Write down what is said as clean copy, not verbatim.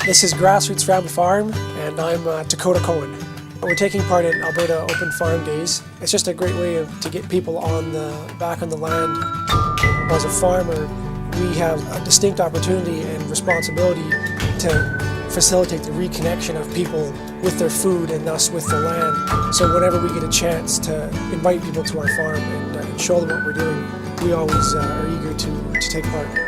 This is Grassroots Family Farm, and I'm Dakota Cohen. We're taking part in Alberta Open Farm Days. It's just a great way to get people back on the land. As a farmer, we have a distinct opportunity and responsibility to facilitate the reconnection of people with their food and thus with the land. So whenever we get a chance to invite people to our farm and show them what we're doing, we always are eager to take part.